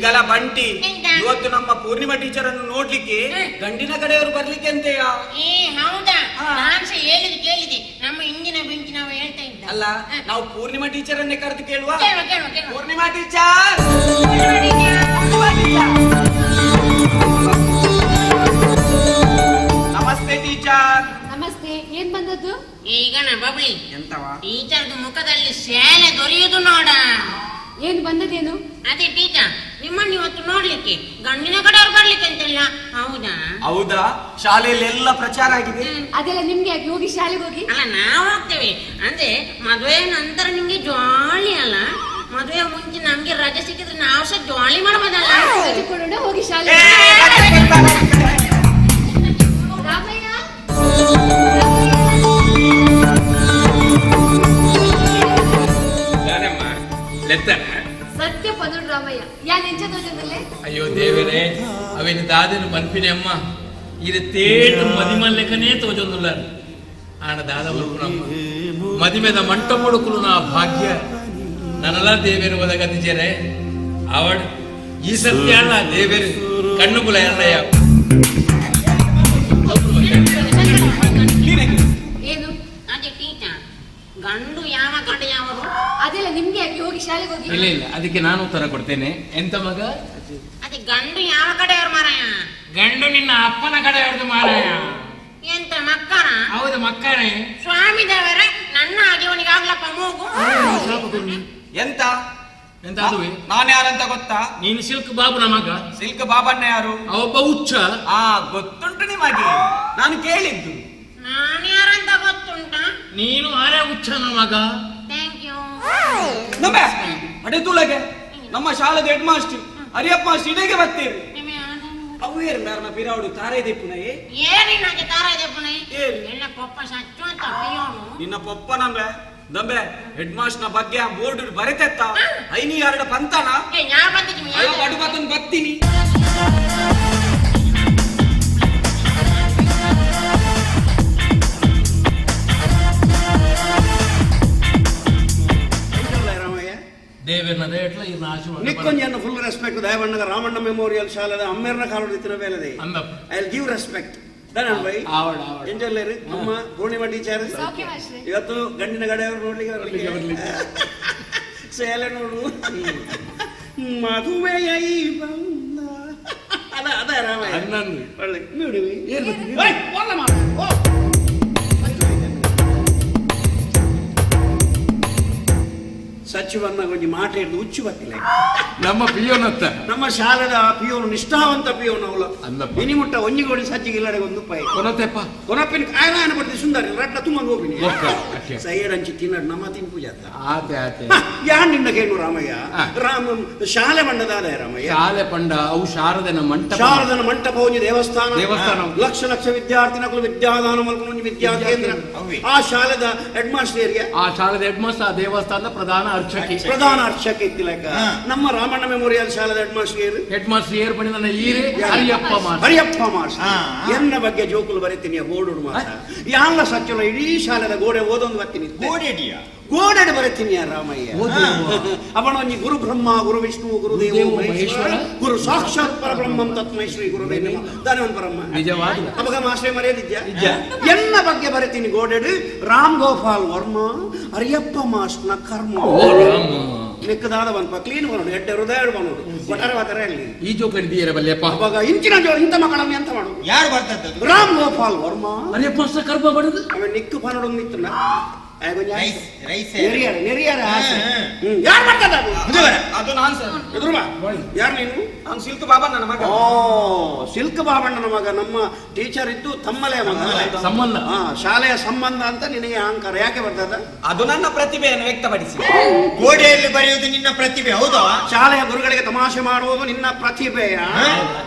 ಇದೆಲ್ಲ ಬಂಟಿ. ಇವತ್ತು ನಮ್ಮ ಪೂರ್ಣಿಮಾ ಟೀಚರ್ ಅನ್ನು ನೋಡ್ಲಿಕ್ಕೆ ಗಂಡಿನ ಕಡೆಯವರು ಬರ್ಲಿಕ್ಕೆ ಅಂತೆಯ. ಹೌದಾ? ನಾನು ಸಹ ಕೇಳಿದೆ ನಮ್ಮ ಇಂದಿನ ಬೆಂಚಿನವ ಹೇಳ್ತಾ ಇದ್ದ. ಅಲ್ಲ, ನಾವು ಪೂರ್ಣಿಮಾ ಟೀಚರ್ ಅನ್ನೇ ಕರೆದು ಕೇಳುವ. ಪೂರ್ಣಿಮಾ ಟೀಚರ್, ನಮಸ್ತೆ ಟೀಚರ್. ನಮಸ್ತೆ. ಏನ್ ಬಂದದ್ದು ಈಗ? ಬಬ್ಲಿ ಎಂತವ? ಟೀಚರ್ದು ಮುಖದಲ್ಲಿ ಶಾಲೆ ದೊರೆಯುವುದು ನೋಡ. ಏನು ಬಂದದೇನು? ಅದೇ ಟೀಚರ್, ನಿಮ್ಮನ್ನು ಇವತ್ತು ನೋಡ್ಲಿಕ್ಕೆ ಗಂಡಿನ ಕಡೆಯವ್ರು ಬರ್ಲಿಕ್ಕೆ ಅಂತಿಲ್ಲ. ಹೌದಾ? ಹೌದಾ, ಶಾಲೆಯಲ್ಲಿ ಎಲ್ಲ ಪ್ರಚಾರ ಆಗಿದೆ. ಅದೆಲ್ಲ ನಿಮ್ಗೆ ಯಾಕೆ? ಹೋಗಿ ಶಾಲೆಗೆ ಹೋಗಿ. ಅಲ್ಲ, ನಾವು ಹೋಗ್ತೇವೆ ಅಂದ್ರೆ ಮದುವೆ ನಂತರ ನಿಮ್ಗೆ ಜಾಲಿ ಅಲ್ಲ. ಮದುವೆ ಮುಂಚೆ ನಮ್ಗೆ ರಜೆ ಸಿಕ್ಕಿದ್ರೆ ನಾವು ಸಹ ಜಾಲಿ ಮಾಡ್ಬೋದಲ್ಲ. ಹೋಗಿ ಶಾಲೆ. ರಾಮಯ್ಯ, ಸತ್ಯ ಪದ ರಾಮಯ್ಯ ಯಾನ್ ಎಂಚ ತೋಜದಲ್ಲೇ. ಅಯ್ಯೋ ದೇವರೇ, ಅವಿನ ದಾದನು ಮನ್ಪಿನಿ ಅಮ್ಮ ಇದು ತೇಟು ಮದಿಮಲ್ಲೆಕನೇ ತೋಜೊಂದುಲ್ಲ ಆನ ದಾದ ಬರ್ಪುನಮ್ಮ ಮದಿಮೆದ ಮಂಟ ಮುಡುಕುಲು ನಾ ಭಾಗ್ಯ ನನಲ ದೇವೇರು ಒದಗದಿಜರೆ ಅವಡ್ ಈ ಸತ್ಯ ಅಲ್ಲ ದೇವೇರು ಕಣ್ಣುಗುಲ ಎರಡಯ್ಯ. ಏನು? ಅದೇ ಟೀಚರ್, ಗಂಡು ಯಾವ ಕಡೆ ಯಾವರು? ಅದೆಲ್ಲ ನಿಮ್ಗೆ ಯಾಕೆ? ಹೋಗಿ ಶಾಲೆಗೆ ಹೋಗಿ. ಇಲ್ಲ ಇಲ್ಲ, ಅದಕ್ಕೆ ನಾನು ಉತ್ತರ ಕೊಡ್ತೇನೆ. ಎಂತ ಮಗ? ಅದೇ ಗಂಡು ಯಾವ ಕಡೆಯವರು ಮಾರಾಯ? ಗಂಡು ನಿನ್ನ ಅಪ್ಪನ ಕಡೆ ಹೊಡೆದು ಮಾರಾಯ. ಎಂತ ಮಕ್ಕಳ? ಹೌದು ಮಕ್ಕಳೇ. ಸ್ವಾಮಿ ದೇವರ ನನ್ನ ಹಾಗೆ ಆಗ್ಲಪ್ಪ ಮೂಗು. ಎಂತ ಎಂತ ಅದುವೆ? ನಾನು ಯಾರಂತ ಗೊತ್ತಾ? ನೀನು ಸಿಲ್ಕ್ ಬಾಬುನ ಮಗ. ಸಿಲ್ಕ್ ಬಾಬಣ್ಣ ಯಾರು? ಅವೊಬ್ಬ ಹುಚ್ಚ. ಗೊತ್ತುಂಟು ನಿಮಗೆ, ನಾನು ಕೇಳಿದ್ದು. ನಾನು ಯಾರಂತ ಗೊತ್ತುಂಟ? ನೀನು ಆರೇ ಹುಚ್ಚನ ಮಗ. Thank you. ಅಡೆ ತುಳಗೆ ನಮ್ಮ ಶಾಲೆದ ಹೆಡ್ ಮಾಸ್ಟರ್ ಹರಿಯಪ್ಪ ಮಾಸ್ಟರ್ ಇಡೆಗೆ ಬರ್ತೇವೆ. ಅವೇರು ನಾರನ ಪಿರಾವಡು ತಾರೇ ದೆಪ್ಪುನಯೇ ಏನಿನಾಗೆ ತಾರಾ ದೆಪ್ಪುನೈ ಎಲ್ಲ ಪಪ್ಪ ಸಚ್ಚು ಅಂತ ಅಯ್ಯೋನು ನಿನ್ನ ಪಪ್ಪ ನಂಬೆ ಹೆಡ್ ಮಾಸ್ಟರ್ ನ ಬಗ್ಗೆ ಬೋರ್ಡ್ ಬರೆತೆತ್ತ ಐನಿ ಎರಡು ಪಂತನ ಯಾ ಬಂದಿದ್ದೀನಿ ಬಡು ಬತ್ತನ್ ಬರ್ತೀನಿ. ದೇವೇರ್ನದ ಎಟ್ಲ ಇರ್ನ ಆಶೀರ್ವಾದ ನಿಕ್ಕೊಂಜನ್ನು ಫುಲ್ ರೆಸ್ಪೆಕ್ಟ್ ದಯವಣ್ಣದ ರಾಮಣ್ಣ ಮೆಮೋರಿಯಲ್ ಶಾಲೆದ ಅಮ್ಮೇರ್ನ ಕಾಲೋಡು ಇತ್ತಿನ ಬೇಲದೆ ಐ ವಿಲ್ ಗಿವ್ ರೆಸ್ಪೆಕ್ಟ್ ದನನ್ ಬೈ ಎಂಜಲ್ಲರು ನಮ್ಮ ಪೂರ್ಣಿಮಾ ಟೀಚರ್ ಇವತ್ತು ಗಂಡಿನ ಗಡೆಯವರು ನೋಡ್ಲಿಕ್ಕೆ ಸೇಲೆ ನೋಡು ಮದುವೆಯ ಬಂದ ಅದ ರಾಮಯ್ಯ ಒಳ್ಳೆ ನೋಡಿ ಸಚಿವನ್ನ ಕೊಂಚ ಮಾಟ ಹಿಡಿದು ಹುಚ್ಚು ಬರ್ತಿಲ್ಲ ನಮ್ಮ ಪಿಯೋನತ್ತ ನಮ್ಮ ಶಾಲೆದ ಪಿಯೋನು ನಿಷ್ಠಾವಂತ ಪಿಯೋನು ಅವಳು ಇನಿಮುಟ್ಟ ಒಂಜಿಗೋಡಿ ಸಜ್ಜಿಗೆ ಇಲ್ಲಡೆ ಒಂದು ಪೈ ಕೊನತೆಪ್ಪ ಕೊನಪಿನ ಕಾಯನ ಪಡ್ತಿ ಸುಂದರಿ ರಟ್ಟ ತುಂಬ ಹೋಗಿನಿ ಸೈಯಡ್ ಹಂಚಿ ತಿನ್ನಡ್ ನಮ್ಮ ತಿನ್ಪು ಜಾತ ಯಾನ್ ನಿನ್ನ ಕೇಳು ರಾಮಯ್ಯ ರಾಮ ಶಾಲೆ ಮಂಡದಾದ ರಾಮಯ್ಯ ಶಾಲೆ ಪಂಡ ಅವು ಶಾರದನ ಮಂಟಪ ಶಾರದನ ಮಂಟಪ ಒಂಜಿ ದೇವಸ್ಥಾನ ಲಕ್ಷ ಲಕ್ಷ ವಿದ್ಯಾರ್ಥಿನಗಳು ವಿದ್ಯಾದಾನ ಮಲ್ಕೊಂಡು ಒಂಜಿ ವಿದ್ಯಾ ಕೇಂದ್ರ ಆ ಶಾಲೆದ ಹೆಡ್ ಮಾಸ್ಟರ್ಗೆ ಆ ಶಾಲೆದ ಹೆಡ್ ಮಾಸ್ಟರ್ ಆ ದೇವಸ್ಥಾನದ ಪ್ರಧಾನ ಅರ್ಚಕ ಇತ್ತಿಲಕ ನಮ್ಮ ರಾಮಣ್ಣ ಮೆಮೋರಿಯಲ್ ಶಾಲೆದ ಹೆಡ್ ಮಾಸ್ಟರ್ ಏರ್ ಬನ್ನಿ ನನ್ನ ಈರೆ ಹರಿಯಪ್ಪ ಮಾಸ್ಟರ್ ಎನ್ನ ಬಗ್ಗೆ ಜೋಕುಲು ಬರೀತೀನಿ ಬೋರ್ಡು ಮಾಸ್ಟರ್ ಯಾಲ್ಲ ಸಚ್ಚಲ ಇಡೀ ಶಾಲೆದ ಗೋಡೆ ಓದೊಂದು ಬರ್ತೀನಿ ಗೋಡೆ ಬರೀತೀನಿ ರಾಮಯ್ಯ ಅವನ ಒಂಜಿ ಗುರು ಬ್ರಹ್ಮ ಗುರು ವಿಷ್ಣು ಗುರುದೇವ ಮಹೇಶ್ವರ ಗುರು ಸಾಕ್ಷಾತ್ ಪರಬ್ರಹ್ಮಂ ತತ್ಮೈ ಶ್ರೀ ಗುರುದೇವ ದಾನವನ್ ಪರಮ್ಮ ಅವಾಗ ಮಾಸ್ಟರ್ ಮರ್ಯಾದಿದ್ಯಾ ಎನ್ನ ಬಗ್ಗೆ ಬರೀತೀನಿ ಗೋಡೆ ರಾಮ್ ಗೋಪಾಲ್ ವರ್ಮ ಹರಿಯಪ್ಪ ಮಾಸ್ಟರ್ನ ಕರ್ಮ ಲೆಕ್ಕದಾದ ಬಂಪ ಕ್ಲೀನ್ ಬರೋದು ಎಡ್ಡೆ ಹೃದಯ ಬರೋದು ಒಟರ ಅಲ್ಲಿ ಈ ಜೋಕಲ್ಲಿ ಬಲ್ಲೆಪ್ಪ ಅವಾಗ ಇಂಚಿನ ಇಂಥ ಮಕ್ಕಳನ್ನು ಎಂತ ಮಾಡೋದು ಯಾರು ಬರ್ತದ್ದು? ರಾಮ್ ಗೋಪಾಲ್ ವರ್ಮ ಹರಿಯಪ್ಪ ಕರ್ಮ ಮಾಡುದು ಅವನ್ ನಿಕ್ಕು ಪನಡೊಂದು ಇತ್ತಲ್ಲ ಸಿಲ್ಕ್ ಬಾಬಣ್ಣನ ಮಗ. ಸಿಲ್ಕ್ ಬಾಬಣ್ಣನ ಮಗ. ನಮ್ಮ ಟೀಚರ್ ಇದ್ದು ತಮ್ಮಲೇ ಮಗ. ಸಂಬಂಧ ಶಾಲೆಯ ಸಂಬಂಧ ಅಂತ ನಿನಗೆ ಅಹಂಕಾರ ಯಾಕೆ ಬರ್ತದ? ಅದು ನನ್ನ ಪ್ರತಿಭೆಯನ್ನು ವ್ಯಕ್ತಪಡಿಸಿ. ಗೋಡೆಯಲ್ಲಿ ಬರೆಯುವುದು ನಿನ್ನ ಪ್ರತಿಭೆ ಹೌದಾ? ಶಾಲೆಯ ಗುರುಗಳಿಗೆ ತಮಾಷೆ ಮಾಡುವುದು ನಿನ್ನ ಪ್ರತಿಭೆಯ?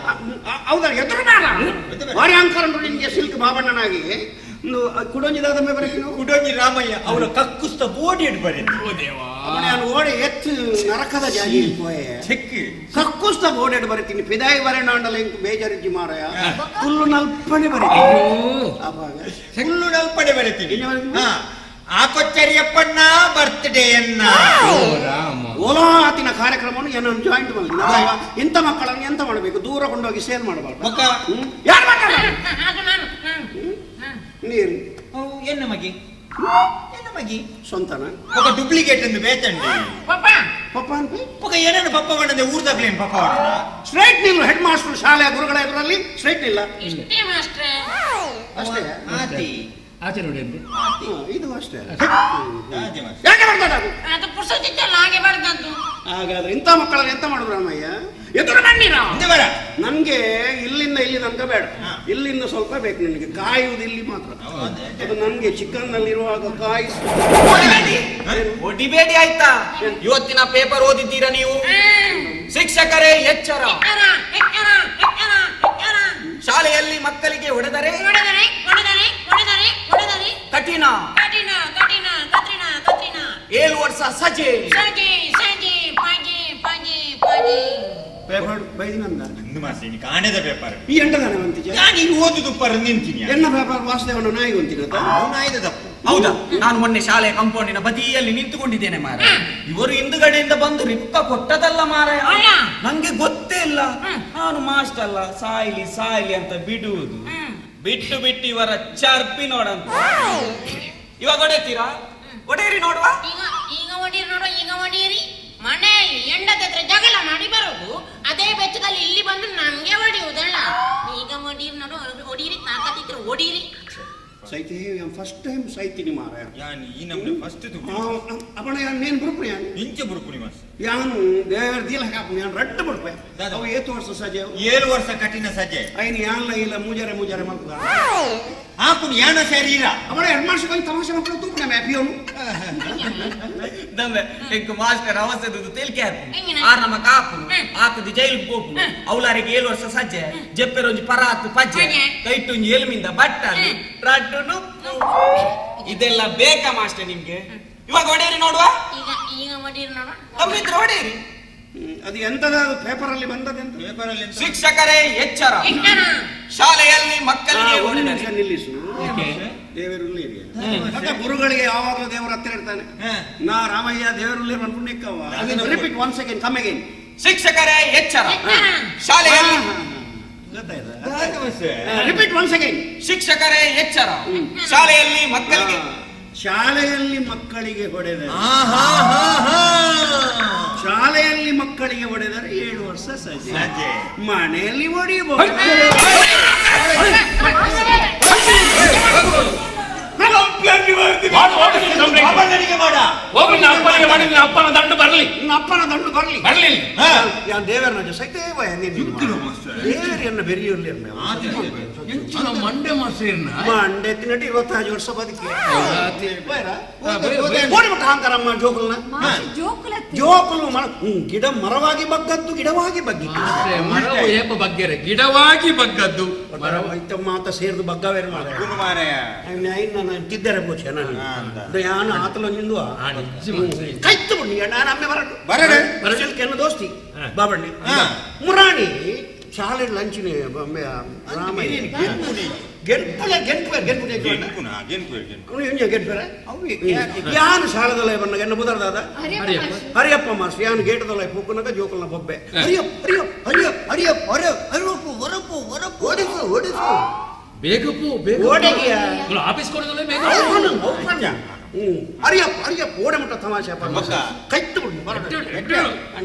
ಹೌದಾ? ಎದುರು ಭಾರಿ ಅಹಂಕಾರ ನಿನ್ಗೆ ಸಿಲ್ಕ್ ಬಾಬಣ್ಣನಾಗಿ. ಕುಡೊಂಜಿದಾದ ಕುಡೊಂಜಿ ರಾಮಯ್ಯ ಅವರ ಕಕ್ಕುಸ್ತ ಬೋಡಿ ಬರೀ ಓಡೆ ಎತ್ತು ನರಕದ ಜಾಗಿ ಕಕ್ಕುಸ್ತ ಬೋಡೆಡ್ ಬರೀತೀನಿ ಪಿದಾಯಿ ಬರೆನಾಂಡಲ ಇಂಕು ಬೇಜಾರಿಜ್ಜಿ ಮಾರಾಯ ಹುಲ್ಲು ನಲ್ಪನೆ ಹುಲ್ಲು ನಲ್ಪನೆ ಬರೀತೀನಿ. ಆ ಕೊಚ್ಚರಿಯಪ್ಪಣ್ಣ ಬರ್ತ್ಡೇ ಅನ್ನ ಓಲಾತಿನ ಕಾರ್ಯಕ್ರಮವನ್ನು ಏನೋ ಜಾಯಿಂಟ್ ಮಾಡಿ ಇಂಥ ಮಕ್ಕಳನ್ನು ಎಂತ ಮಾಡಬೇಕು, ದೂರ ಕೊಂಡೋಗಿ ಸೇಲ್ ಮಾಡಬಾರ್ದು. ಮಕ್ಕ ಯಾರು ಮಾಡ್ತಾರೆ ಅದು ನಾನು ನೀರು ಎನ್ನ ಮಗಿ ಎನ್ನ ಮಗಿ ಸ್ವಂತನ ఒక డూప్లికేట్ ಎಂದು ಬೇಚಂడి ಪಾಪ ಪಪ್ಪ ಅಂತ ఒక ಏನೇನು ಪಪ್ಪ ಮಾಡದೆ ಊರ್ದಾಗ್ಲೇನು ಪಪ್ಪ ಮಾಡದ ಸ್ಟ್ರೈಟ್ ನಿಲ್ಲು. ಹೆಡ್ ಮಾಸ್ಟರ್ ಶಾಲೆಯ ಗುರುಗಳ ಎದುರಲ್ಲಿ ಸ್ಟ್ರೈಟ್ ನಿಲ್ಲ ಇಷ್ಟೇ ಮಾಸ್ಟ್ರೆ. ಅಷ್ಟೇ. ಆತಿ ಆಚೆ ನೋಡಿ ಅಂತೆ. ಇದು ಅಷ್ಟೇ. ಆತಿ ಮಾಸ್ಟರ್ ಯಾಕೆ ಬರ್ತದ ಅದು? ಅದು ಪುಸ್ತಕದಲ್ಲಿ ಹಾಗೆ ಬರ್ತದ್ದು. ಹಾಗಾದ್ರೆ ಇಂಥ ಮಕ್ಕಳನ್ನು ಎಂತ ಮಾಡುದು ರಾಮಯ್ಯ? ಎದುರು ಬನ್ನಿರ. ಮುಂದೆ ಬರ. ನನ್ಗೆ ಇಲ್ಲಿಂದ ಇಲ್ಲಿ ತನಕ ಬೇಡ, ಇಲ್ಲಿಂದ ಸ್ವಲ್ಪ ಬೇಕು ನಿನಗೆ. ಕಾಯುವುದು ಇಲ್ಲಿ ಮಾತ್ರ. ಅದು ನನ್ಗೆ ಚಿಕನ್ ನಲ್ಲಿರುವಾಗ ಕಾಯಿಸಿ ಹೊಡಿಬೇಡಿ ಆಯ್ತಾ? ಇವತ್ತಿನ ಪೇಪರ್ ಓದಿದ್ದೀರಾ ನೀವು? ಶಿಕ್ಷಕರೇ ಎಚ್ಚರ, ಎಚ್ಚರ, ಎಚ್ಚರ, ಎಚ್ಚರ, ಎಚ್ಚರ. ಶಾಲೆಯಲ್ಲಿ ಮಕ್ಕಳಿಗೆ ಹೊಡೆದರೆ ಹೊಡೆದರೆ, ಹೊಡೆದರೆ, ಹೊಡೆದರೆ, ಹೊಡೆದರೆ. ಕಠಿಣ. ಕಠಿಣ, ಕಠಿಣ, ಕಠಿಣ, ಕಠಿಣ. 7 ವರ್ಷ ಸಜೆ. ಸಜೆ, ಸಜೆ, ಪಾಜೆ, ಪಾಜೆ, ಪಾಜೆ. ಪೇಪರ್ ಬೈದಿನಂದ ಇಂದು ಮಾಸ್ಟರ್ ಇನ್ನು ಕಾಣದ ಪೇಪರ್ ಈ ಎಂಟದಾನೆ ಅಂತಿಜ ನಾನು ಈಗ ಓದುದು ಪರ ನಿಂತೀನಿ ಎನ್ನ ಪೇಪರ್ ವಾಸುದೇವನ ನಾಯಿ ಹೊಂತಿನ ಅವನು ಆಯ್ದ ತಪ್ಪು. ಹೌದಾ? ನಾನು ಮೊನ್ನೆ ಶಾಲೆಯ ಕಾಂಪೌಂಡಿನ ಬದಿಯಲ್ಲಿ ನಿಂತುಕೊಂಡಿದ್ದೇನೆ ಮಾರ. ಇವರು ಹಿಂದುಗಡೆಯಿಂದ ಬಂದು ರಿಪ್ಪ ಕೊಟ್ಟದಲ್ಲ ಮಾರ. ಅಲ್ಲ. ನಂಗೆ ಗೊತ್ತೇ ಇಲ್ಲ. ನಾನು ಮಾಸ್ಟರ್ ಅಲ್ಲ, ಸಾಯ್ಲಿ ಸಾಯ್ಲಿ ಅಂತ ಬಿಡುವುದು. ಬಿಟ್ಟು ಬಿಟ್ಟು ಇವರ ಚರ್ಪಿ ನೋಡಂತ. ಇವಾಗ ಹೊಡೆತೀರಾ? ಹೊಡೆಯಿರಿ ನೋಡುವ. ಈಗ ಈಗ ಹೊಡೀರಿ ನೋಡು, ಈಗ ಹೊಡೀರಿ. ಮನೆಯಲ್ಲಿ ಹೆಂಡತಿ ಹತ್ರ ಜಗಳ ಮಾಡಿ ಬರೋದು, ಅದೇ ಬೆಚ್ಚದಲ್ಲಿ ಇಲ್ಲಿ ಬಂದು ನಮ್ಗೆ ಹೊಡೆಯುವುದಲ್ಲ. ಈಗ ಹೊಡೀರಿ ನೋಡು, ಹೊಡೀರಿ, ತಾಕತ್ತಿದ್ರೆ ಹೊಡೀರಿ. ಸೈತಿ ಫಸ್ಟ್ ಟೈಮ್ ಸೈತಿನಿ ಮಾರ ಯಾನ್ ಈ ನಮ್ನೆ ಫಸ್ಟ್ ತು ಅಪಣ ಯಾನ್ ನೇನ್ ಬುರುಪು ಯಾನ್ ಇಂಚೆ ಬುರುಪುನಿ ಮಾಸ್ಟರ್ ಯಾನು ದೇವರ ದೀಲ ಹಾಕು ಯಾನ್ ರಟ್ಟು ಬುರುಪೆ ಅವು ಏತು ವರ್ಷ ಸಜೆ 7 ವರ್ಷ ಕಠಿಣ ಸಜೆ ಐನ್ ಯಾನ್ಲ ಇಲ್ಲ ಮುಜರೆ ಮುಜರೆ ಮಲ್ಕುದ ಆಪುನ್ ಯಾನ ಶರೀರ ಅಪಣ ಹೆಡ್ ಮಾಸ್ಟರ್ ಕೈ ತಮಾಷೆ ಮಕ್ಕಳು ತೂಪನೆ ಮ್ಯಾಪಿಯೋನು ದಂಬೆ ಎಂಕು ಮಾಸ್ಟರ್ ಅವಸದು ತೇಲ್ಕೆ ಆತು ಎಂಗಿನ? ಆರ್ ನಮ್ಮ ಕಾಪುನು ಆಕದು ಜೈಲು ಪೋಪು ಅವಲಾರಿಗೆ 7 ವರ್ಷ ಸಜ್ಜೆ ಜೆಪ್ಪೆರೊಂಜಿ ಪರಾತು ಪಜ್ಜೆ ಪಜ್ಜೆ. ಕೈಟುಂಜಿ ಎಲ್ಮಿಂದ ಬಟ್ಟಲು ರಡ್ಡುನು ಇದೆಲ್ಲ ಬೇಕಾ ಮಾಸ್ಟರ್ ನಿಮ್ಗೆ? ಇವಾಗ ಹೊಡೆಯಿರಿ ನೋಡುವ. ಈಗ ಈಗ ಹೊಡೀರಿ ನೋಡು. ತಮ್ಮಿದ್ರೆ ಹೊಡೆಯಿರಿ. ಅದು ಎಂತದ ಪೇಪರ್ ಅಲ್ಲಿ ಬಂದದೆಂತ ಪೇಪರ್ ಅಲ್ಲಿ ಶಿಕ್ಷಕರೇ ಎಚ್ಚರ, ಎಚ್ಚರ. ಶಾಲೆಯಲ್ಲಿ ಮಕ್ಕಳಿಗೆ ಹೊಡೆದರೆ ನಿಲ್ಲಿಸು ದೇವರುಲ್ಲಿ ಮತ್ತೆ ಗುರುಗಳಿಗೆ ಯಾವಾಗಲೂ ದೇವರ ಹತ್ತಿರ ಇರ್ತಾನೆ. ನಾ ರಾಮಯ್ಯ ದೇವರುಲ್ಲಿ ಪುಣ್ಯಕ್ಕವ repeat one second come again. ಶಿಕ್ಷಕರೇ ಎಚ್ಚರ, ಎಚ್ಚರ. ಶಾಲೆಯಲ್ಲಿ ರಿಪೀಟ್ ಒನ್ ಸೆಕೆಂಡ್. ಶಿಕ್ಷಕರೇ ಎಚ್ಚರ, ಶಾಲೆಯಲ್ಲಿ ಮಕ್ಕಳಿಗೆ ಶಾಲೆಯಲ್ಲಿ ಮಕ್ಕಳಿಗೆ ಹೊಡೆದರೆ ಶಾಲೆಯಲ್ಲಿ ಮಕ್ಕಳಿಗೆ ಹೊಡೆದರೆ 7 ವರ್ಷ ಸಜೆ, ಮನೆಯಲ್ಲಿ ಹೊಡಿಬಹುದು. ಅಪ್ಪನ ದಂಡು ಬರ್ಲಿ, ಅಪ್ಪನ ದಂಡು ಬರ್ಲಿ ಬರ್ಲಿ. ಯಾನ್ ದೇವರನ್ನ ಸೈತೇವ ದೇವರನ್ನ ಬೆರೆಯುರ್ಲಿ ಮಂಡೆ ಮಾಸ್ಟರ್ನ ಮಂಡೆ ತಿನ್ನಟಿ 25 ವರ್ಷ ಬದುಕಿ ಓಡಿಬಿಟ್ಟ ಹಾಂತಾರಮ್ಮ ಜೋಕುಲ್ನ ಜೋಕುಲು ಗಿಡ ಮರವಾಗಿ ಬಗ್ಗದ್ದು ಗಿಡವಾಗಿ ಬಗ್ಗಿ ಮರವು ಏಪ ಬಗ್ಗೆರೆ ಗಿಡವಾಗಿ ಬಗ್ಗದ್ದು ಮರವ ಇತ್ತ ಮಾತ ಸೇರ್ದು ಬಗ್ಗವೇರು ಮಾರಾಯ ನಾನು ತಿದ್ದರೆ ಪೋಚೆ ನಾನು ಯಾನು ಆತಲ ನಿಂದುವ ಕೈತ್ತು ಬಣ್ಣಿ ನಾನು ಅಮ್ಮೆ ಬರಡು ಬರಡು ಕೆನ್ನ ದೋಸ್ತಿ ಬಾಬಣ್ಣಿ ಮುರಾಣಿ ಶಾಲೆ ಲಂಚಿನಿ ರಾಮಯ್ಯ ಯಾನು ಶಾಲೆದಲ್ಲ ಬಣ್ಣ ಎನ್ನ ಬುದರ್ದಾದ ಹರಿಯಪ್ಪ ಮಾಸ್ಟರ್ ಯಾನು ಗೇಟದಲ್ಲ ಪೂಕುನಗ ಜೋಕಲ್ನ ಬೊಬ್ಬೆ ಬೇಗಪ್ಪು ಓಡಗಿಯ ಆಫೀಸ್ ಕೊಡೋದಲ್ಲ ಬೇಗ ಅರಿಯಪ್ಪ ಓಡಮುಟ್ಟ ತಮಾಷೆ ಕೈತ್ತು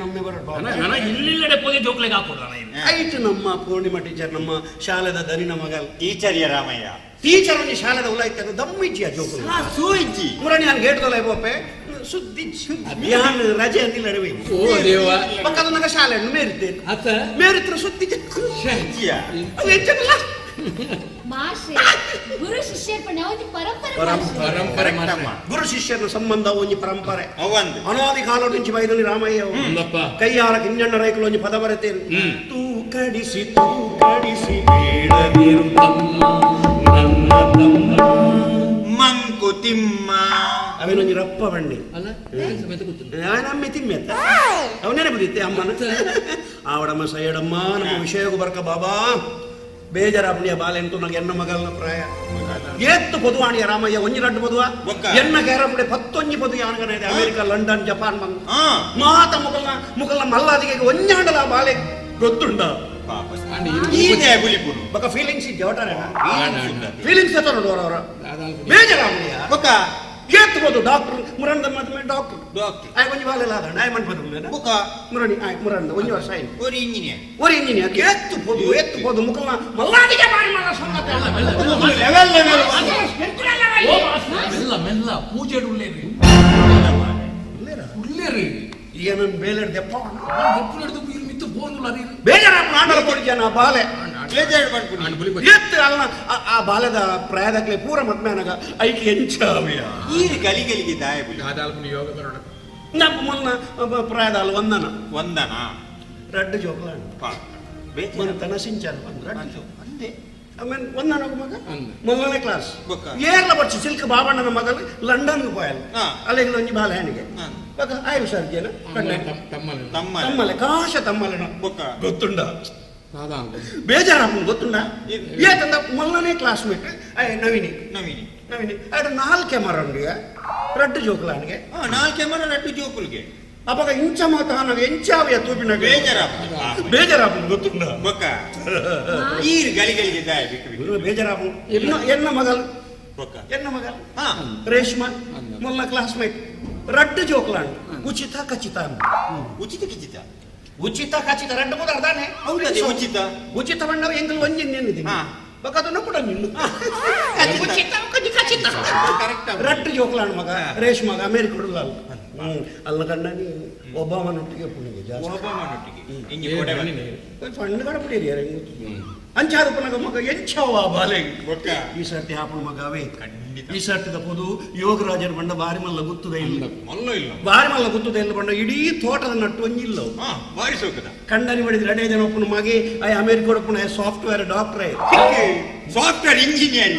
ನಮ್ಮೆ ಬರ ಇಲ್ಲಿಲ್ಲಡೆ ಪೋದೆ ಜೋಕ್ಲೆಗೆ ಹಾಕೊಡ ಆಯ್ತು. ನಮ್ಮ ಪೂರ್ಣಿಮಾ ಟೀಚರ್ ನಮ್ಮ ಶಾಲೆದ ದನಿನ ಮಗ ಟೀಚರ್ ರಾಮಯ್ಯ ಟೀಚರ್ ಒಂದು ಶಾಲೆದ ಉಲಾಯ್ತದ ದಮ್ಮಿಜ್ಜಿಯ ಜೋಕು ಸೂಯಿಜ್ಜಿ ಮುರಾಣಿ ನಾನು ಗೇಟ್ದಲ್ಲ ಬೋಪೆ ಸುದ್ದಿ ಯಾನ್ ರಜೆ ಅಂದಿಲ್ಲ ಅಡವಿ ಓ ದೇವ ಪಕ್ಕದ ನಗ ಶಾಲೆ ಮೇರಿದ್ದೇನೆ ಅತ್ತ ಮೇರಿತ್ರ ಸುದ್ದಿ ಗುರು ಶಿಷ್ಯರ್ಪಣೆ ಒಂದು ಪರಂಪರೆ ಪರಂಪರೆ ಮಾತ್ರ ಗುರು ಶಿಷ್ಯನ ಸಂಬಂಧ ಒಂಜಿ ಪರಂಪರೆ ಅವಂದು ಅನಾದಿ ಕಾಲ నుంచి ಬೈದಲ್ಲಿ ರಾಮಯ್ಯ ಕೈಯಾರ ಕಿಂಜಣ್ಣ ರೈಕಲು ಒಂಜಿ ಪದ ಬರೆತೇನೆ ತೂ ಕಡಿಸಿ ಬೇಡದಿರು ತಮ್ಮ ನನ್ನ ತಮ್ಮ ಮಂಕುತಿಮ್ಮ ಅವೇನೊಂಜಿ ರಪ್ಪ ಬಣ್ಣಿ ಅಲ್ಲ ನಾನಮ್ಮೆ ತಿಮ್ಮೆತ್ತ ಅವನೇನೆ ಬುದಿತ್ತೆ ಅಮ್ಮನ ಆವಡಮ್ಮ ಸೈಡಮ್ಮ ನಮ್ಮ ವಿಷಯಕ್ಕೂ ಬರ್ಕ ಬಾಬಾ ಬೇಜಾರಾಪುಣಿಯ ಬಾಲೆ ಎಂಟು ನನಗೆ ಎನ್ನ ಮಗಲ್ನ ಪ್ರಾಯ ಏತ್ತು ಪೊದುವಾಣಿಯ ರಾಮಯ್ಯ ಒಂಜಿ ರಡ್ಡು ಪೊದುವ ಎನ್ನ ಕೇರಪುಡೆ 11 ಪೊದು ಯಾನಗನ ಇದೆ ಅಮೆರಿಕ ಲಂಡನ್ ಜಪಾನ್ ಬಂದು ಮಾತ ಮುಗಲ್ನ ಮಲ್ಲಾದಿಗೆ ಒಂಜಾಂಡಲ ಬಾಲೆ ಗೊತ್ತುಂಡ ಬಕ ಫೀಲಿಂಗ್ಸ್ ಇದ್ದೆ ಒಟ್ಟಾರೇನ ಫೀಲಿಂಗ್ಸ್ ಎತ್ತ ನೋಡುವರ ಅವರ ಬೇಜಾರಾಪುಣಿಯ ಬಕ ಏತ್ತು ಪೊದು ಡಾಕ್ಟರ್ ಮುರಂದ ಮದುವೆ ಡಾಕ್ಟರ್ ಆಯ್ ಒಂಜಿ ಬಾಲೆ ಲಾದ ಆಯ್ ಮನ್ ಪದು ಬಕ ಮುರಣಿ ಆಯ್ ಮುರಂದ ಒಂಜಿ ವರ್ಷ ಆಯ್ ಒರಿ ಇಂಜಿನಿಯರ್ ಏತ್ತು ಪೊದು ಮುಕಲ್ನ ಮಲ್ಲಾದಿಗೆ ಬಾರಿ ಮಲ್ಲ ಸಂಗತಿ ಲೆವೆಲ್ ಮೆಲ್ಲ ಪೂಜೆ ಉಳ್ಳೇರಿ ಏನನ್ ಬೇಲೆಡ್ ದೆಪ್ಪ ಮಿತ್ತು ಬೋಂದುಲ್ಲ ಬೇಜಾರಾಪ ನಾಡಲ ಕೊಡಿಜನ ಬಾಲೆ ಎತ್ತು ಅಲ್ಲ ಆ ಬಾಲೆದ ಪ್ರಾಯದಾಗ್ಲೇ ಪೂರ ಮದ್ಮೇನಗ ಐಕೆ ಎಂಚಾವಿಯ ಈ ಗಲಿಗಳಿಗೆ ದಾಯ ಯೋಗ ಬರೋಣ ನಮ್ಮ ಮೊನ್ನ ಪ್ರಾಯದಾಲ ವಂದನ ರಡ್ಡು ಜೋಕಲ ತನ ಸಿಂಚನ ರಡ್ಡು ಅಂದೆ ಆಮೇಲೆ ವಂದನ ಮಗ ಮೊದಲನೇ ಕ್ಲಾಸ್ ಏರ್ಲ ಬರ್ಚಿ ಸಿಲ್ಕ್ ಬಾಬಣ್ಣನ ಮಗಲು ಲಂಡನ್ಗೆ ಪೋಯಲ್ಲ ಅಲ್ಲಿಗೆ ಒಂಜಿ ಬಾಲ ಹೆಣಿಗೆ ಆಯ್ ವಿಸರ್ಜನ ತಮ್ಮಲೆ ಕಾಶ ತಮ್ಮಲೆ ಗೊತ್ತುಂಡ ಬೇಜಾರಪ್ಪ ಗೊತ್ತುಂಡ ಏತಂದ ಮೊದಲನೇ ಕ್ಲಾಸ್ಮೇಟ್ ನವೀನಿ ಅದ 4 ಮರಂಡಿಗೆ ರಡ್ಡು ಜೋಕುಲಾನಿಗೆ 4 ಮರ ರಡ್ಡು ಜೋಕುಲ್ಗೆ ಅವಾಗ ಇಂಚ ಮಾತ ನಾವು ಎಂಚಾವಿಯ ತೂಪಿನ ಬೇಜಾರಪ್ಪ ಗೊತ್ತುಂಡ ಈ ಗಲಿಗಳಿಗೆ ದಾಯ ಬೇಜಾರಪ್ಪ ಎನ್ನ ಮಗಲ್ ರೇಷ್ಮಾ ಮೊದಲ ಕ್ಲಾಸ್ಮೇಟ್ ರಡ್ಡು ಜೋಕುಲಾಂಡ್ ಉಚಿತ ಖಚಿತ ರಡ್ಡು ಮುದ ಅರ್ಧಾನೆ ಉಚಿತ ಬಣ್ಣವ ಎಂಗಲ್ ಒಂಜಿ ನೆನ್ನಿದೆ ಬಕದನ್ನು ಕೂಡ ನಿನ್ನು ರಡ್ಡು ಜೋಕುಲಾಂಡ್ ಮಗ ರೇಷ್ಮಾಗ ಅಮೇರಿಕ ಹುಡುಗ ಅಲ್ಲ ಕಂಡ ನೀ ಒಬ್ಬಾಮನೊಟ್ಟಿಗೆ ಪುಣಿಗೆ ಪಂಡುಗಡ ಪುಡಿಯರಿ ಅಂಚಾದ ಪುನಗ ಮಗ ಎಂಚವ ಬಾಲೆ ಈ ಸರ್ತಿ ಹಾಪು ಮಗವೇ ಈ ಸರ್ತಿದ ಪೊದು ಯೋಗರಾಜರ ಬಂಡ ಬಾರಿ ಮಲ್ಲ ಗುತ್ತುದ ಇಲ್ಲ ಬಾರಿ ಮಲ್ಲ ಗುತ್ತುದ ಇಲ್ಲ ಬಂಡ ಇಡೀ ತೋಟದ ನಟ್ಟು ಒಂಜಿಲ್ಲ ಬಾರಿ ಸೌಕದ ಕಂಡನಿ ಮಾಡಿದ್ರೆ ಅಡೇ ಜನ ಒಪ್ಪನ ಮಗೆ ಆ ಅಮೆರಿಕ ಒಪ್ಪನ ಸಾಫ್ಟ್ವೇರ್ ಡಾಕ್ಟ್ರೇ ಸಾಫ್ಟ್ವೇರ್ ಇಂಜಿನಿಯರ್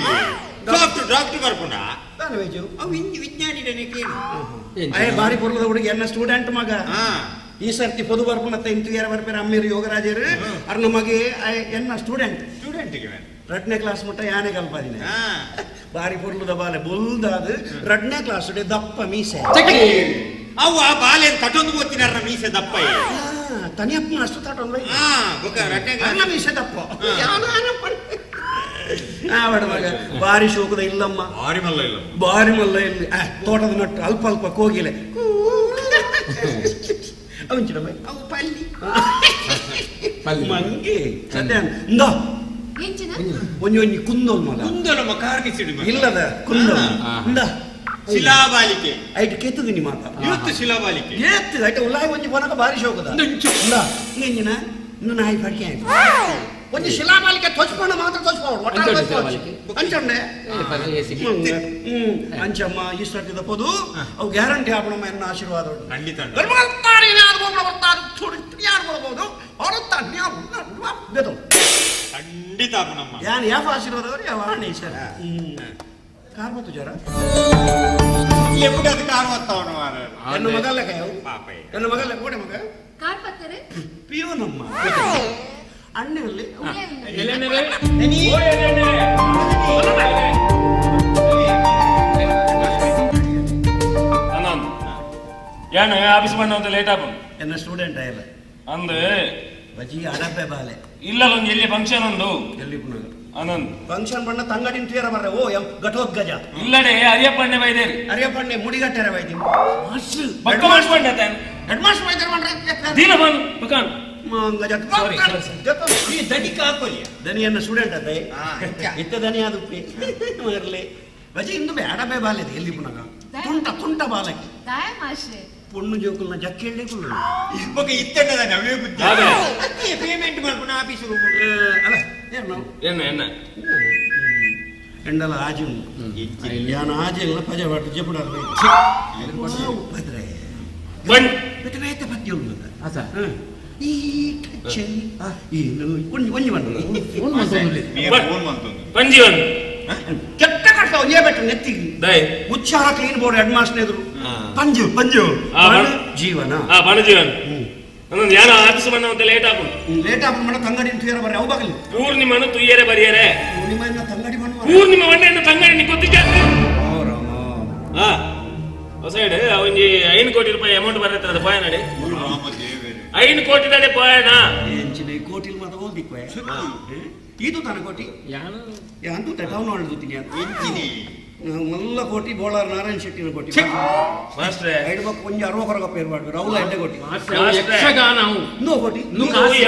ಡಾಕ್ಟರ್ ಬರ್ಪುಂಡ ಅವು ವಿಜ್ಞಾನಿ ಬಾರಿ ಪುರ್ಲದ ಹುಡುಗಿ ಎನ್ನ ಸ್ಟೂಡೆಂಟ್ ಮಗ ಈ ಸರ್ತಿ ಪೊದು ಬರ್ಪುಣತ್ತ ಇಂತು ಯಾರ ಬರ್ಪೇರ ಅಮ್ಮೇರು ಯೋಗರಾಜರು ಅರ್ನ ಮಗೆ ಎನ್ನ ಸ್ಟೂಡೆಂಟ್ ರಡ್ನೇ ಕ್ಲಾಸ್ ಮಟ್ಟ ಯಾನೆ ಕಲ್ಪದಿನ ಬಾರಿ ಪುರ್ಲದ ಬಾಲೆ ಬುಲ್ದಾದ ರಡ್ನೇ ಕ್ಲಾಸ್ ದಪ್ಪ ಮೀಸೆ ಅವು ಆ ಬಾಲೆ ತಟೊಂದು ಗೊತ್ತಿನ ಮೀಸೆ ದಪ್ಪ ತನಿಯಪ್ಪನ ಅಷ್ಟು ತಟೊಂದು ಮೀಸೆ ದಪ್ಪ ಮಗ ಬಾರಿ ಶೋಕದ ಇಲ್ಲಮ್ಮ ಬಾರಿ ಮಲ್ಲ ಇಲ್ಲಿ ತೋಟದ ನಟ್ಟು ಅಲ್ಪ ಕೋಗಿಲೆ ಅವಂಚಿನ ಅವು ಪಲ್ಲಿ ಮಂಗೆ ಸದ್ಯ ಒಂಜಿ ಕುಂದೋಲ್ ಮಗ ಇಲ್ಲದ ಕುಂದೋಲ್ ಶಿಲಾಬಾಲಿಕೆ ಐಟ್ ಕೆತ್ತದಿನಿ ಮಾತಾ ಇವತ್ತು ಶಿಲಾಬಾಲಿಕೆ ಏತ್ತು ಐಟ ಉಲ್ಲಾಯಿ ಒಂಜಿ ಪನಕ ಬಾರಿ ಶೋಕದ ಇಂಜಿನ ಇನ್ನು ನಾಯಿ ಪಡ್ಕೆ ಆಯ್ತು ಒಂಜಿ ಶಿಲಾಬಾಲಿಕೆ ತೊಚ್ಪಣ ಮಾತ್ರ ಅಂಚಂಡೆ ಅಂಚಮ್ಮ ಈ ಸರ್ತಿದ ಪೊದು ಅವು ಗ್ಯಾರಂಟಿ ಆಪಣಮ್ಮ ಎನ್ನ ಆಶೀರ್ವಾದ ಖಂಡಿತ ಖಂಡಿತ ಯಾನ್ ಯಾವ ಆಶೀರ್ವಾದ ಯಾವ ಸರ್ ಕಾರ್ಬತ್ತು ಜರ ಎಪ್ಪುಡದು ಕಾರ್ವತ್ತವನು ಎನ್ನ ಮಗಲ್ಲ ಕಾಯವು ಎನ್ನ ಮಗಲ್ಲ ಕೋಡೆ ಮಗ ಕಾರ್ಪತ್ತರೆ ಪಿಯೋನಮ್ಮ ಅಣ್ಣಲ್ಲಿ ಏನು ಆಫೀಸ್ ಬಂದ ಒಂದು ಲೇಟ್ ಆಗ ಎನ್ನ ಸ್ಟೂಡೆಂಟ್ ಆಯಲ್ಲ ಅಂದು ಬಜಿ ಅಡಪೆ ಬಾಲೆ ಇಲ್ಲ ಒಂದು ಎಲ್ಲಿ ಫಂಕ್ಷನ್ ಒಂದು ಎಲ್ಲಿ ಪುನಃ ಆನಂದ್ ಫಂಕ್ಷನ್ ಬಣ್ಣ ತಂಗಡಿ ತೀರ ಬರ್ರೆ ಓ ಘಟೋದ್ಗಜ ಇಲ್ಲಡೆ ಅರಿಯಪ್ಪಣ್ಣೆ ಬೈದೇರಿ ಅರಿಯಪ್ಪಣ್ಣೆ ಮುಡಿಗಟ್ಟೆರ ಬೈದಿ ಪಕ್ಕ ಮಾಡಿಸ್ಕೊಂಡೆ ಹೆಡ್ ಮಾಸ್ಟರ್ ಬೈದಾರ ಮಾಡ್ರೆ ದೀನ ಬಂದು ಪಕಾನ್ ದನಿಯನ್ನ ಸ್ಟೂಡೆಂಟ್ ಅದೇ ಇತ್ತ ದನಿ ಅದು ಮರಲಿ ಬಜಿ ಇಂದು ಬೇಡಬೇ ಬಾಲಿದೆ ಎಲ್ಲಿ ಪುನಃ ತುಂಟ ಬಾಲಕ್ಕೆ ಪುಣ್ಣು ಜೋಕುಲ್ನ ಜಕ್ಕೆಳ್ಳಿ ಇವಾಗ ಇತ್ತಣ್ಣ ನವೇ ಬುದ್ಧಿ ಪೇಮೆಂಟ್ ಮಾಡ್ಕೊಂಡು ಆಫೀಸ್ ಅಲ್ಲ ಏನು ಎಂಡಲ ಆಜಿ ಯಾನ ಆಜಿ ಎಲ್ಲ ಪಜ ಬಟ್ಟು ಜಪುಡಲ್ಲ ಭದ್ರೆ ಬಂದ್ ಬೇತೆ ಪತ್ತಿ ಉಂಟು ಈ ಕಚ್ಚಲಿ ಏನು ಒಂಜಿ ಪಂಜಿ ಒಂದು ಕೆಟ್ಟ ಕಟ್ಟಾವ ಏ ಬೆಟ್ಟ ನೆತ್ತಿಗೆ ಉಚ್ಚಾರ ಕ್ಲೀನ್ ಬೋರ್ಡ್ ಹೆಡ್ ಮಾಸ್ಟರ್ ಎದುರು ಪಂಜು ಜೀವನ ಬಣ ಜೀವನ ಒಂದೊಂದು ಯಾರೋ ಆಫೀಸ್ ಬಣ್ಣ ಅಂತ ಲೇಟ್ ಆಗುದು ಲೇಟ್ ಆಗ ಮಾಡ ತಂಗಡಿ ತುಯ್ಯಾರ ಬರ್ರಿ ಅವು ಬಾಗಿಲು ಪೂರ್ಣಿಮನು ತುಯ್ಯರೆ ಬರಿಯರೆ ನಿಮ್ಮ ತಂಗಡಿ ಬಣ್ಣ ಪೂರ್ಣಿಮೆ ಬಣ್ಣ ತಂಗಡಿ ನೀ ಗೊತ್ತಿದ್ದ ಹಾ ಸೈಡ್ ಒಂಜಿ 5 ಕೋಟಿ ರೂಪಾಯಿ ಅಮೌಂಟ್ ಬರತ್ತೆ ಅದು ಪೋಯ ನಡಿ 5 ಕೋಟಿ ದಾಡೆ ಪೋಯನ ಎಂಚಿನ ಕೋಟಿಲ್ ಮಾತ ಓದಿಕ್ವೆ ಇದು ತನ ಕೋಟಿ ಯಾನು ಯಾಂತು ಟೌನ್ ಹೊಡೆದುತ್ತೀನಿ ಎಂಚಿನಿ ಮಲ್ಲ ಕೋಟಿ ಬೋಳಾರ್ ನಾರಾಯಣ ಶೆಟ್ಟಿನ ಕೋಟಿ ಮಾಸ್ಟ್ರೆ ಐದು ಬಕ್ ಒಂಜಿ 60 ಕೊರಗ ಪೇರ್ ಮಾಡ್ಬೇಕು ರಾಹುಲ ಎಡ್ಡೆ ಕೋಟಿ ಯಕ್ಷಗಾನ ಇನ್ನೂ ಕೋಟಿ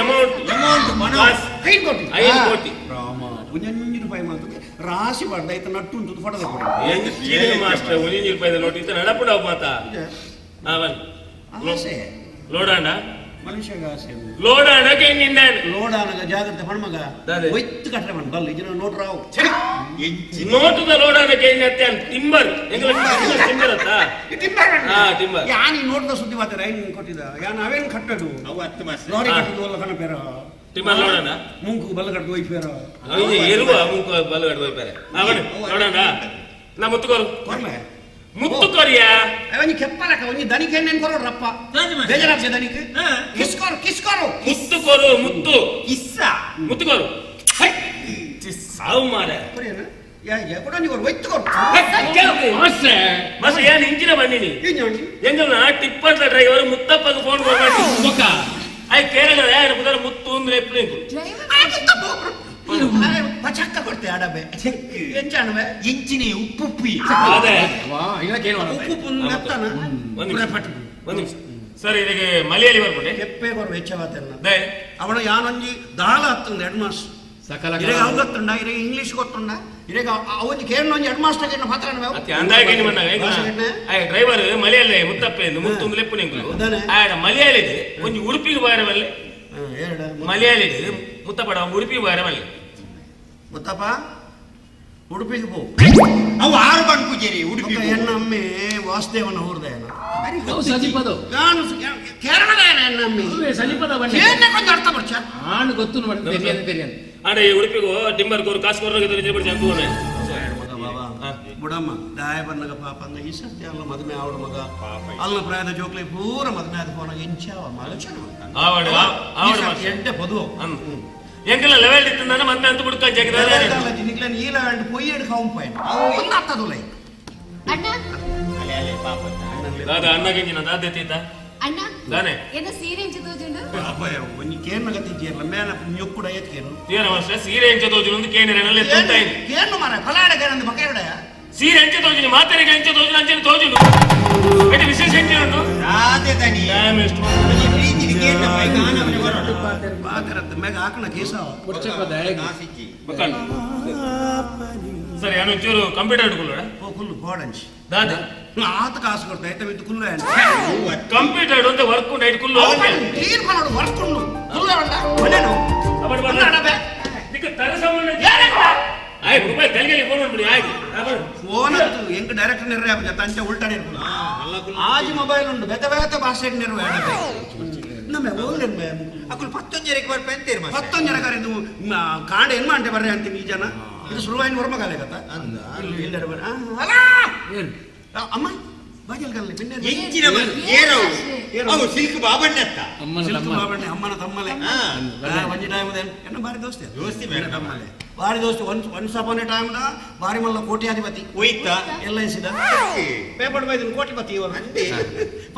ಅಮೌಂಟ್ ಮನೋಸ್ 5 ಕೋಟಿ 5 ಕೋಟಿ ರಾಮ ಒಂಜಿ ರೂಪಾಯಿ ಮಾತು ರಾಶಿ ಮಾಡ್ದ ಐತ ನಟ್ಟು ಉಂಟು ಫೋಟೋದ ಕೊಡಿ ಹೆಂಗ್ ಚೀಲ ಮಾಸ್ಟ್ರೆ 1 ರೂಪಾಯಿ ನೋಟ್ ಇತ್ತ ನಡಪುಡ ಮಾತ ಅವನ್ ಆಸೆ ಲೋಡಾಂಡ ಮನುಷ್ಯಗ ಆಸೆ ಲೋಡಾಂಡಕ್ಕೆ ನಿನ್ನ ಲೋಡಾನಗ ಜಾಗ್ರತೆ ಹಣ್ಮಗ ಅದೇ. ಒಯ್ತು ಕಟ್ರೆ ಮನ್ ಬಲ್ ಇದನ್ನ ನೋಟ್ ರಾವ್ ಎಂಚಿನಿ ನೋಟದ ಲೋಡಾಂಡಕ್ಕೆ ಏನತ್ತೆ ಟಿಂಬರ್ ಎಂಗಲ ಟಿಂಬರ್ ಅತ್ತ ಹಾ ಟಿಂಬರ್ ಯಾನ್ ಈ ನೋಟ್ದ ಸುದ್ದಿ ಮಾತಾರ ಐನ್ ಕೊಟ್ಟಿದ ಯಾನ್ ಅವೇನ್ ಕಟ್ಟದು ಅವು 10 ಮಾಸ ಲಾರಿ ಕಟ್ಟದು ಅಲ್ಲ ಕಣ ಪೇರ ಟಿಂಬರ್ ಲೋಡಾಂಡ ಮುಂಕು ಬಲ್ ಕಟ್ಟು ಹೋಯ್ ಪೇರ ಅವನು ಎರುವ ಮುಂಕು ಬಲಗಡೆ ಹೋಯ್ತಾರೆ ಅವನು ಲೋಡಾಂಡ ನಾ ಮುತ್ತುಕೋರು ಕೊರ್ಲೆ ಮುತ್ತು ಕೊರಿಯಾ ಅವನಿ ಕೆಪ್ಪಲಕ ಒಂಜಿ ದನಿಕೆ ಏನೇನ್ ಕೊರೋಡ್ರಪ್ಪ ಬೇಜಾರಾಗ್ತದೆ ದನಿಕೆ ಕಿಸ್ಕೋರು ಮುತ್ತು ಕೊರು ಮುತ್ತು ಕಿಸ್ಸ ಮುತ್ತು ಕೊರು ಸಾವು ಮಾರ ಕೊರಿಯನ ಯಾ ಕೊಡನಿ ಕೊರು ಒಯ್ತು ಕೊರು ಮಾಸ್ಟ್ರೆ ಮಸ ಏನ್ ಇಂಚಿನ ಬಂದಿನಿ ಏನ್ಜಿ ಎಂಗಲ್ನ ಟಿಪ್ಪರ್ ಡ್ರೈವರ್ ಮುತ್ತಪ್ಪಗೆ ಫೋನ್ ಕೊಡ್ಬೇಕು ಮುಖ ಆಯ್ ಕೇರಳ ಯಾರು ಪುದರ ಮುತ್ತು ಅಂದ್ರೆ ಎಪ್ಲಿಂಗು ಪಚಕ್ಕ ಕೊಡ್ತೆ ಅಡಬೆ ಎಂಚಾಣವೆ ಎಂಚಿನಿ ಉಪ್ಪುಪ್ಪಿ ಅದೇ ವಾ ಇದಕ್ಕೇನು ಮಾಡೋದು ಉಪ್ಪು ಪುನ್ನತ್ತನ ಒಂದು ನಿಮಿಷ ಸರ್ ಇದಕ್ಕೆ ಮಲೆಯಲ್ಲಿ ಬರ್ಬಿಟ್ಟೆ ಕೆಪ್ಪೆ ಕೊರು ಹೆಚ್ಚವಾತೆಲ್ಲ ದೇ ಅವಳ ಯಾನೊಂಜಿ ದಾಳ ಹತ್ತಂದು ಹೆಡ್ ಮಾಸ್ಟರ್ ಸಕಲ ಇರೇಗ ಅವು ಗೊತ್ತುಂಡ ಇರೇಗ ಇಂಗ್ಲಿಷ್ ಗೊತ್ತುಂಡ ಇರೇಗ ಅವೊಂಜಿ ಕೇರಳೊಂಜಿ ಹೆಡ್ ಮಾಸ್ಟರ್ ಏನು ಮಾತಾಡವೆ ಅತ್ತೆ ಅಂದಾಗೆ ಏನು ಬಂದಾಗ ಆಯ್ ಡ್ರೈವರ್ ಮಲೆಯಲ್ಲೇ ಮುತ್ತಪ್ಪೆ ಮುತ್ತು ಒಂದು ಲೆಪ್ಪು ನಿಂಕು ಅದಾನೆ. ಆಯ್ಡ ಮಲೆಯಾಳಿದೆ ಒಂದು ಉಡುಪಿಗೆ ಬಾರವಲ್ಲೆ ಎರಡು ಮಲೆಯಾಳಿದೆ ಮುತ್ತಪ್ಪಡ ಉಡುಪಿಗೆ ಬಾರವಲ್ಲೆ ಗೊತ್ತಪ್ಪ ಉಡುಪಿಗೆ ಪೋ ಅವು 6 ಬಂಡ್ ಪೂಜೆರಿ ಉಡುಪಿ ಎನ್ನಮ್ಮೆ ವಾಸುದೇವನ ಹೂರ್ದಯನ ಸಜಿಪದು ನಾನು ಕೇರಳದ ಎನ್ನಮ್ಮೆ ಸಜಿಪದ ಬಣ್ಣ ಏನೇ ಕೊಂಚ ಅರ್ಥ ಬರ್ಚ ಆಣ್ ಗೊತ್ತು ನೋಡಿ ತೆರಿಯನ್ ಆಡ ಈ ಉಡುಪಿಗೂ ಟಿಂಬರ್ ಕೋರು ಕಾಸು ಕೊರೋಗಿ ಬಿಡಿಸಿ ಅಂತೂನೆ ಮಗ ಬಾಬಾ ಬುಡಮ್ಮ ದಾಯ ಬನ್ನಗ ಪಾಪ ಅಂದ ಈ ಸತ್ಯ ಅಲ್ಲ ಮದುವೆ ಅವಳ ಮಗ ಅಲ್ಲ ಪ್ರಾಯದ ಜೋಕ್ಲಿ ಪೂರ ಮದುವೆ ಆದ ಫೋನ ಎಂಚಾವ ಮಲಚನ ಆವಡು ಆವಡು ಎಂಟೆ ಪದುವು ಎಂಗೆಲ್ಲ ಲೆವೆಲ್ ಇತ್ತು ನಾನು ಮತ್ತೆ ಅಂತ ಬಿಡ್ಕ ಜಗದ ನಿಕ್ಲನ್ ಈ ಲೆವೆಲ್ ಪೊಯ್ ಎಡ್ ಕಾಂ ಪಾಯಿಂಟ್ ಒಂದು ಅರ್ಥದು ಲೈ ಅಣ್ಣ ಅಲೆ ಅಲೆ ಪಾಪ ದಾದ ಅಣ್ಣಗಿಂಜಿನ ದಾದ ತೀತ ಅಣ್ಣ ದಾನೆ ಏನ ಸೀರೆ ಇಂಚ ತೋಜುಂಡು ಅಬ್ಬಯ್ಯ ಒಂಜಿ ಕೇರ್ನ ಗತಿದ್ಯಲ್ಲ ಮೇಲ ñೊಕ್ಕುಡ ಎತ್ಕೇನು ತೀರ ಮಾಸ್ಟರ್ ಸೀರೆ ಎಂಚ ತೋಜುನು ಒಂದು ಕೇನಿರನಲ್ಲೇ ತುಂಟಾಯಿನಿ ಕೇರ್ನು ಮಾರ ಫಲಾಡ ಕೇರನ್ನ ಬಕೇರಡಯ ಸೀರೆ ಎಂಚ ತೋಜುನಿ ಮಾತೆರೆಗೆ ಎಂಚ ತೋಜುನು ಅಂಚನೆ ತೋಜುನು ಎಟ್ಟು ವಿಶೇಷ ಎಂಚ ಉಂಟು ರಾಧೆ ದನಿ ಟೈಮ್ ಎಷ್ಟು ಪ್ರೀತಿಗೆ ಕೇಂದ್ರ ಪೈ ಗಾನವನೆ ಬರೋಣ ಬಾಕರತ್ತ ಮೇಗ ಹಾಕಣ ಕೇಸವ ನಾಸಿಚ್ಚಿ ಬಕ್ಕಣ್ಣ ಸರಿ ನಾನು ಒಂಚೂರು ಕಂಪ್ಯೂಟರ್ ಹಿಡ್ಕೊಳ್ಳೋಣ ಓ ಕುಲ್ಲು ಗೋಡಂಚಿ ದಾದ ಆತ ಕಾಸು ಕೊಡ್ತಾ ಐತ ಬಿದ್ದು ಕುಲ್ಲು ಕಂಪ್ಯೂಟರ್ ಅಂತ ವರ್ಕ್ ನೈಟ್ ಕುಲ್ಲು ಕ್ಲೀನ್ ಮಾಡೋದು ವರ್ಕೊಂಡು ಕುಲ್ಲು ಅಂಡ ಮನೆನು ಅಬಡ ಬಡ ಅಡಬೆ ನಿಕ ತರಸಮನ್ನ ಆಯ್ತು ರೂಪಾಯಿ ಕಲಿಗೆ ಫೋನ್ ಮಾಡ್ಬಿಡಿ ಆಯ್ತು ಫೋನ್ ಎಂಕ್ ಡೈರೆಕ್ಟ್ ನಿರ್ವೇ ಜತ ಅಂಚೆ ಉಲ್ಟಾನೆ ಇರ್ಕೊಂಡು ಆಜಿ ಮೊಬೈಲ್ ಉಂಡು ಬೆತ ಬೆತ ಭಾಷೆಗೆ ನಿರ್ವೇ ಅಡಬೆ ನಮ್ಮೆ ಓಲ್ಡೆನ್ ಅಕುಲ್ 11 ಬರ್ಪೆ ಅಂತೇರು ಮಾಸ್ಟರ್ 10 ಜನ ಕರೆದು ಕಾಂಡ ಏನ್ ಮಾಡ್ತೆ ಬರ್ರೆ ಅಂತೀನಿ ಈ ಜನ ಇದು ಶುರುವಾಯಿನ ವರ್ಮಗಾಲೆ ಕತ್ತ ಇಲ್ಲ ಅಮ್ಮ ಬಾಗಿಲ್ ಕಲ್ಲಿ ಪಿನ್ನೆ ಎಂಚಿನ ಏರವು ಅವು ಸಿಲ್ಕ್ ಬಾಬಣ್ಣತ್ತ ಅಮ್ಮನ ತಮ್ಮಲೆ ಒಂಜಿ ಟೈಮ್ ಎನ್ನ ಬಾರಿ ದೋಸ್ತಿ ದೋಸ್ತಿ ಬೇಡ ತಮ್ಮಲೆ ಬಾರಿ ದೋಸ್ತಿ ಒನ್ಸ್ ಅಪಾನ್ ಎ ಟೈಮ್ ಬಾರಿ ಮಲ್ಲ ಕೋಟ್ಯಾಧಿಪತಿ ಹೋಯ್ತಾ ಎಲ್ಲ ಎಸಿದ ಪೇಪರ್ ಬೈದನು ಕೋಟಿಪತಿ ಇವರು ಅಂತೆ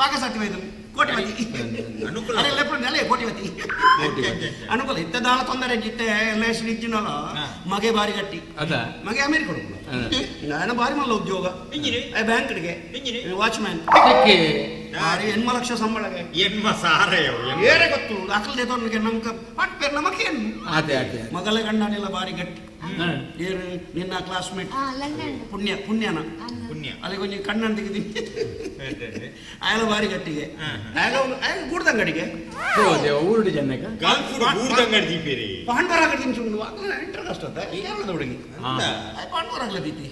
ಪಾಕಸಾತಿ ಬೈದನು ಕೋಟಿಪತಿ ಅನುಕೂಲ ನೆಲೆ ಕೋಟಿಪತಿ ಅನುಕೂಲ ಇತ್ತ ದಾಳ ತೊಂದರೆ ಜಿತ್ತೆ ಎಲ್ಲ ಹೆಸರು ಇಚ್ಚಿನಲ್ಲ ಮಗೆ ಬಾರಿ ಗಟ್ಟಿ ಅದ ಮಗೆ ಅಮೇರಿಕ ಕೊಡು ನಾನು ಬಾರಿ ಮಲ್ಲ ಉದ್ಯೋಗ ಬ್ಯಾಂಕ್ಗೆ ವಾಚ್ಮ್ಯಾನ್ ಬಾರಿ 8 ಲಕ್ಷ ಸಂಬಳಗೆ ಎನ್ಮ ಸಾರಯವು ಏರೆ ಗೊತ್ತು ಅಕಲ್ದೆ ತೋರ್ನಿಗೆ ನಮ್ಕ ಪಟ್ ಪೇರ್ ನಮಕೇನು ಅದೇ ಅದೇ ಮಗಲ ಗಂಡನೆಲ್ಲ ಬಾರಿ ಗಟ್ಟಿ ಏರು ನಿನ್ನ ಕ್ಲಾಸ್ಮೇಟ್ ಆ ಲಂಡನ್ ಪುಣ್ಯನ ಪುಣ್ಯ ಅಲ್ಲಿ ಕೊಂಚ ಕಣ್ಣನ್ ತೆಗೆದಿ ಆಯಲ ಬಾರಿ ಗಟ್ಟಿಗೆ ಆಯಲ ಗೂಡ್ದಂಗಡಿಗೆ ಊರುಡು ಜನಕ ಗಲ್ಫ್ ಗೂಡ್ದಂಗಡಿ ದೀಪೇರಿ ಪಾಂಡ್ವರ ಕಟ್ತೀನಿ ಸುಮ್ಮನೆ ಇಂಟರ್ ಕಷ್ಟ ಏರದ ಹುಡುಗಿ ಪಾಂಡ್ವರ ಆಗ್ಲದೀತಿ